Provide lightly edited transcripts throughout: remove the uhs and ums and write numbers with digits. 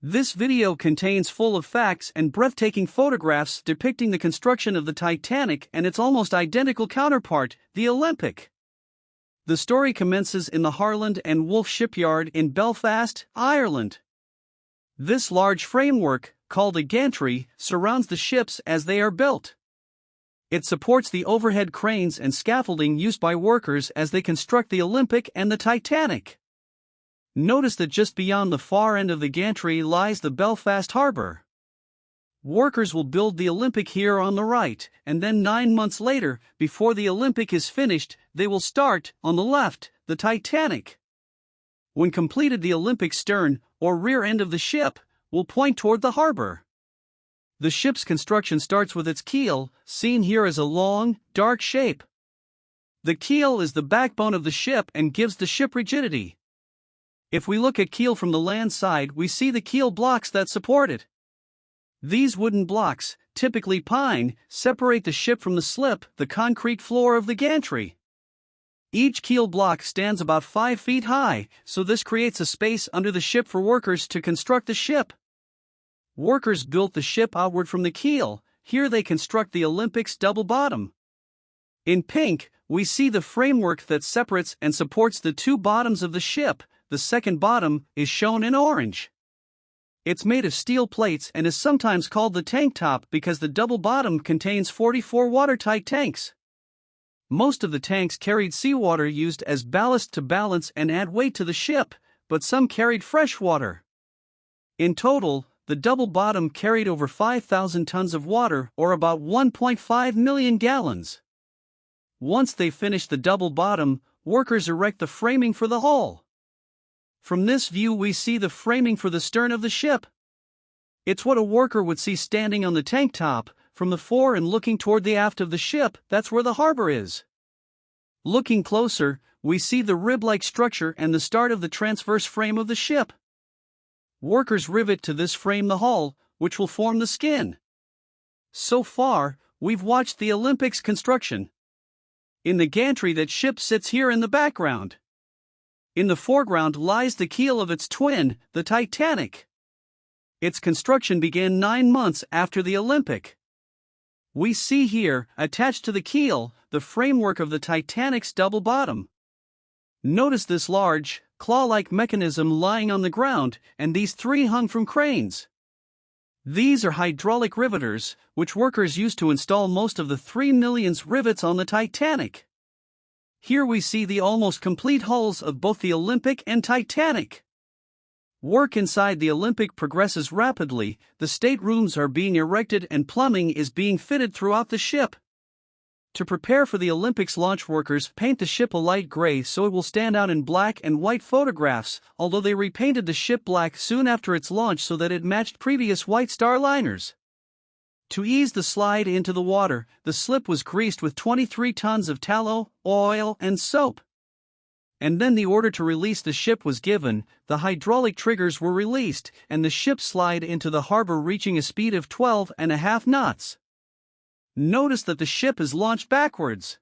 This video contains full of facts and breathtaking photographs depicting the construction of the Titanic and its almost identical counterpart, the Olympic. The story commences in the Harland and Wolff shipyard in Belfast, Ireland. This large framework, called a gantry, surrounds the ships as they are built. It supports the overhead cranes and scaffolding used by workers as they construct the Olympic and the Titanic. Notice that just beyond the far end of the gantry lies the Belfast harbour. Workers will build the Olympic here on the right, and then 9 months later, before the Olympic is finished, they will start, on the left, the Titanic. When completed, the Olympic stern, or rear end of the ship, will point toward the harbour. The ship's construction starts with its keel, seen here as a long, dark shape. The keel is the backbone of the ship and gives the ship rigidity. If we look at keel from the land side, we see the keel blocks that support it. These wooden blocks, typically pine, separate the ship from the slip, the concrete floor of the gantry. Each keel block stands about 5 feet high, so this creates a space under the ship for workers to construct the ship. Workers built the ship outward from the keel. Here they construct the Olympic's double bottom. In pink, we see the framework that separates and supports the two bottoms of the ship. The second bottom is shown in orange. It's made of steel plates and is sometimes called the tank top because the double bottom contains 44 watertight tanks. Most of the tanks carried seawater used as ballast to balance and add weight to the ship, but some carried fresh water. In total, the double bottom carried over 5,000 tons of water, or about 1.5 million gallons. Once they finish the double bottom, workers erect the framing for the hull. From this view we see the framing for the stern of the ship. It's what a worker would see standing on the tank top. From the fore and looking toward the aft of the ship, that's where the harbor is. Looking closer, we see the rib-like structure and the start of the transverse frame of the ship. Workers rivet to this frame the hull, which will form the skin. So far, we've watched the Olympic's construction. In the gantry, that ship sits here in the background. In the foreground lies the keel of its twin, the Titanic. Its construction began 9 months after the Olympic. We see here, attached to the keel, the framework of the Titanic's double bottom. Notice this large, claw-like mechanism lying on the ground, and these 3 hung from cranes. These are hydraulic riveters, which workers used to install most of the 3 million rivets on the Titanic. Here we see the almost complete hulls of both the Olympic and Titanic. Work inside the Olympic progresses rapidly. The staterooms are being erected and plumbing is being fitted throughout the ship. To prepare for the Olympic's launch, workers paint the ship a light gray so it will stand out in black and white photographs, although they repainted the ship black soon after its launch so that it matched previous White Star liners. To ease the slide into the water, the slip was greased with 23 tons of tallow, oil, and soap. And then the order to release the ship was given, the hydraulic triggers were released, and the ship slid into the harbor, reaching a speed of 12.5 knots. Notice that the ship is launched backwards.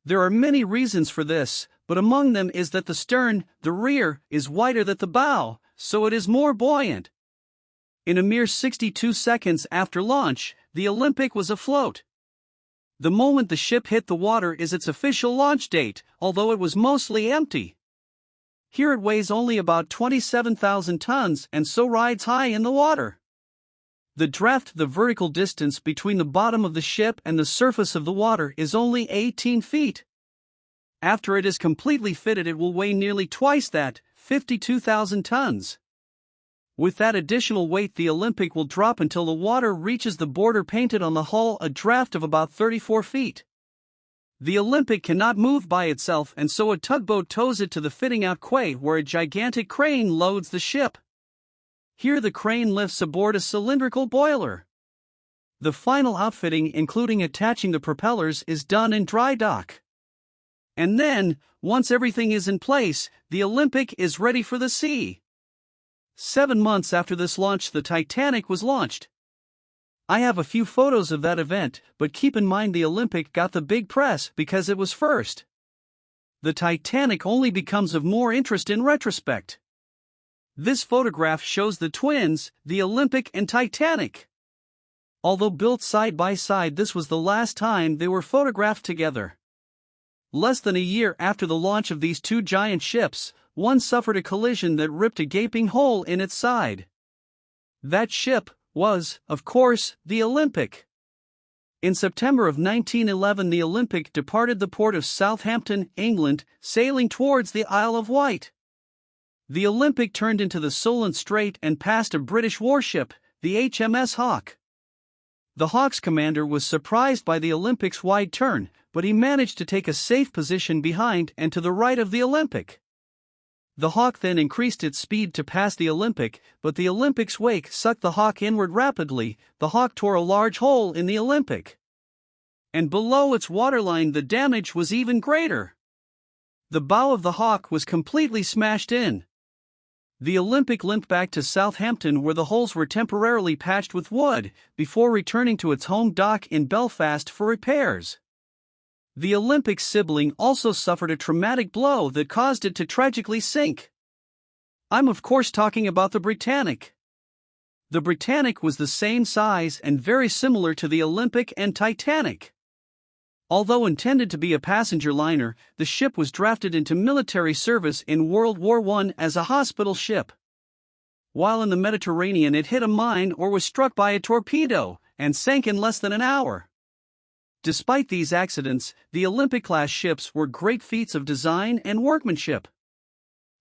There are many reasons for this, but among them is that the stern, the rear, is wider than the bow, so it is more buoyant. In a mere 62 seconds after launch, the Olympic was afloat. The moment the ship hit the water is its official launch date, although it was mostly empty. Here it weighs only about 27,000 tons and so rides high in the water. The draft, the vertical distance between the bottom of the ship and the surface of the water, is only 18 feet. After it is completely fitted, it will weigh nearly twice that, 52,000 tons. With that additional weight, the Olympic will drop until the water reaches the border painted on the hull, a draft of about 34 feet. The Olympic cannot move by itself, and so a tugboat tows it to the fitting out quay where a gigantic crane loads the ship. Here the crane lifts aboard a cylindrical boiler. The final outfitting, including attaching the propellers, is done in dry dock. And then, once everything is in place, the Olympic is ready for the sea. 7 months after this launch, the Titanic was launched. I have a few photos of that event, but keep in mind the Olympic got the big press because it was first. The Titanic only becomes of more interest in retrospect. This photograph shows the twins, the Olympic and Titanic. Although built side by side, this was the last time they were photographed together. Less than a year after the launch of these two giant ships, one suffered a collision that ripped a gaping hole in its side. That ship was, of course, the Olympic. In September of 1911, the Olympic departed the port of Southampton, England, sailing towards the Isle of Wight. The Olympic turned into the Solent Strait and passed a British warship, the HMS Hawke. The Hawke's commander was surprised by the Olympic's wide turn, but he managed to take a safe position behind and to the right of the Olympic. The Hawke then increased its speed to pass the Olympic, but the Olympic's wake sucked the Hawke inward rapidly. The Hawke tore a large hole in the Olympic. And below its waterline, the damage was even greater. The bow of the Hawke was completely smashed in. The Olympic limped back to Southampton, where the holes were temporarily patched with wood, before returning to its home dock in Belfast for repairs. The Olympic's sibling also suffered a traumatic blow that caused it to tragically sink. I'm of course talking about the Britannic. The Britannic was the same size and very similar to the Olympic and Titanic. Although intended to be a passenger liner, the ship was drafted into military service in World War I as a hospital ship. While in the Mediterranean, it hit a mine or was struck by a torpedo, and sank in less than an hour. Despite these accidents, the Olympic-class ships were great feats of design and workmanship.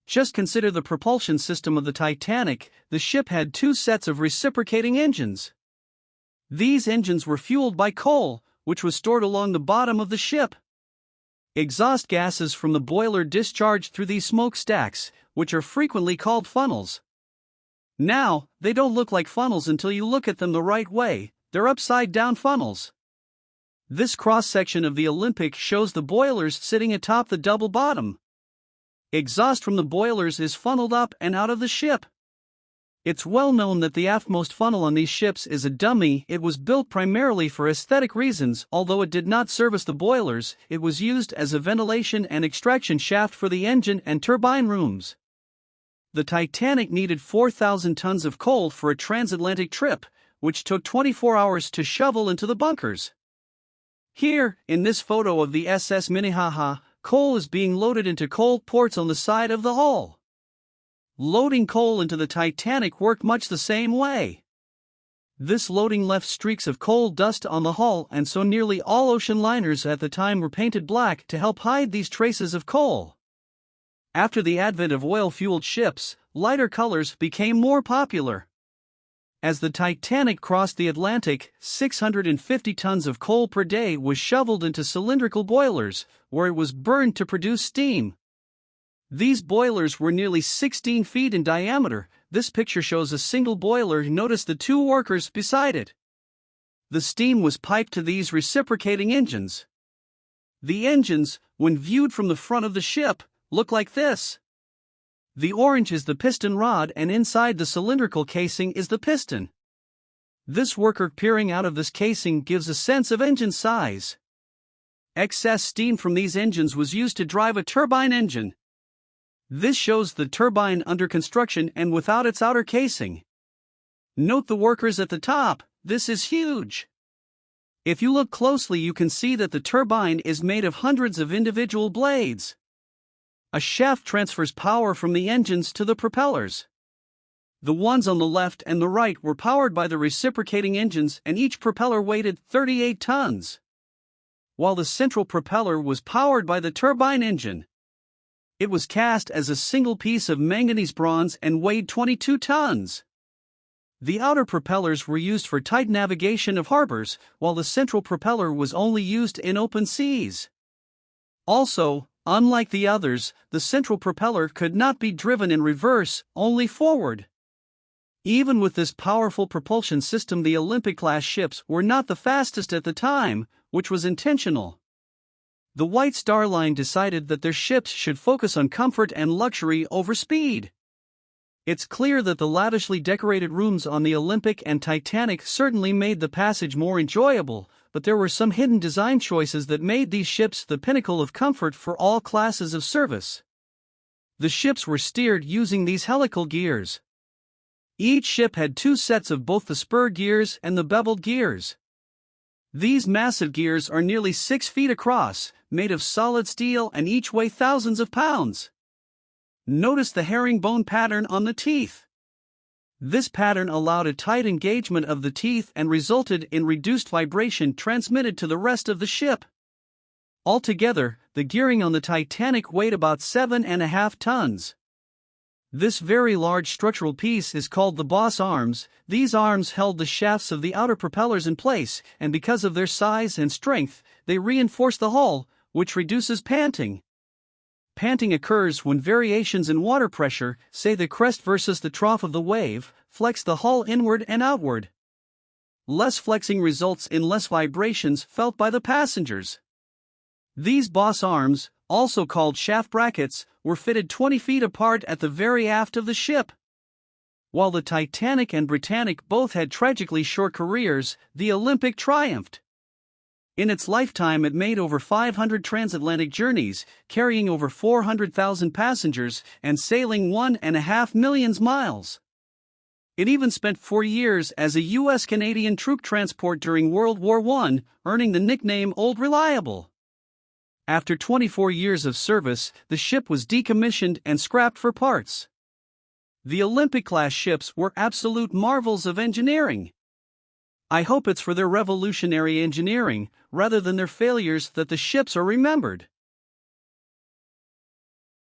Just consider the propulsion system of the Titanic. The ship had two sets of reciprocating engines. These engines were fueled by coal, which was stored along the bottom of the ship. Exhaust gases from the boiler discharged through these smokestacks, which are frequently called funnels. Now, they don't look like funnels until you look at them the right way. They're upside-down funnels. This cross-section of the Olympic shows the boilers sitting atop the double bottom. Exhaust from the boilers is funneled up and out of the ship. It's well known that the aftmost funnel on these ships is a dummy. It was built primarily for aesthetic reasons. Although it did not service the boilers, it was used as a ventilation and extraction shaft for the engine and turbine rooms. The Titanic needed 4,000 tons of coal for a transatlantic trip, which took 24 hours to shovel into the bunkers. Here, in this photo of the SS Minnehaha, coal is being loaded into coal ports on the side of the hull. Loading coal into the Titanic worked much the same way. This loading left streaks of coal dust on the hull, and so nearly all ocean liners at the time were painted black to help hide these traces of coal. After the advent of oil-fueled ships, lighter colors became more popular. As the Titanic crossed the Atlantic, 650 tons of coal per day was shoveled into cylindrical boilers, where it was burned to produce steam. These boilers were nearly 16 feet in diameter. This picture shows a single boiler. Notice the two workers beside it. The steam was piped to these reciprocating engines. The engines, when viewed from the front of the ship, look like this. The orange is the piston rod, and inside the cylindrical casing is the piston. This worker peering out of this casing gives a sense of engine size. Excess steam from these engines was used to drive a turbine engine. This shows the turbine under construction and without its outer casing. Note the workers at the top. This is huge. If you look closely, you can see that the turbine is made of hundreds of individual blades. A shaft transfers power from the engines to the propellers. The ones on the left and the right were powered by the reciprocating engines, and each propeller weighed 38 tons. While the central propeller was powered by the turbine engine. It was cast as a single piece of manganese bronze and weighed 22 tons. The outer propellers were used for tight navigation of harbors, while the central propeller was only used in open seas. Also, unlike the others, the central propeller could not be driven in reverse, only forward. Even with this powerful propulsion system, the Olympic-class ships were not the fastest at the time, which was intentional. The White Star Line decided that their ships should focus on comfort and luxury over speed. It's clear that the lavishly decorated rooms on the Olympic and Titanic certainly made the passage more enjoyable, but there were some hidden design choices that made these ships the pinnacle of comfort for all classes of service. The ships were steered using these helical gears. Each ship had 2 sets of both the spur gears and the beveled gears. These massive gears are nearly 6 feet across, made of solid steel, and each weigh thousands of pounds. Notice the herringbone pattern on the teeth. This pattern allowed a tight engagement of the teeth and resulted in reduced vibration transmitted to the rest of the ship. Altogether, the gearing on the Titanic weighed about 7.5 tons. This very large structural piece is called the boss arms. These arms held the shafts of the outer propellers in place, and because of their size and strength, they reinforce the hull, which reduces panting. Panting occurs when variations in water pressure, say the crest versus the trough of the wave, flex the hull inward and outward. Less flexing results in less vibrations felt by the passengers. These boss arms, also called shaft brackets, were fitted 20 feet apart at the very aft of the ship. While the Titanic and Britannic both had tragically short careers, the Olympic triumphed. In its lifetime, it made over 500 transatlantic journeys, carrying over 400,000 passengers and sailing 1.5 million miles. It even spent 4 years as a U.S.-Canadian troop transport during World War I, earning the nickname Old Reliable. After 24 years of service, the ship was decommissioned and scrapped for parts. The Olympic-class ships were absolute marvels of engineering. I hope it's for their revolutionary engineering, rather than their failures, that the ships are remembered.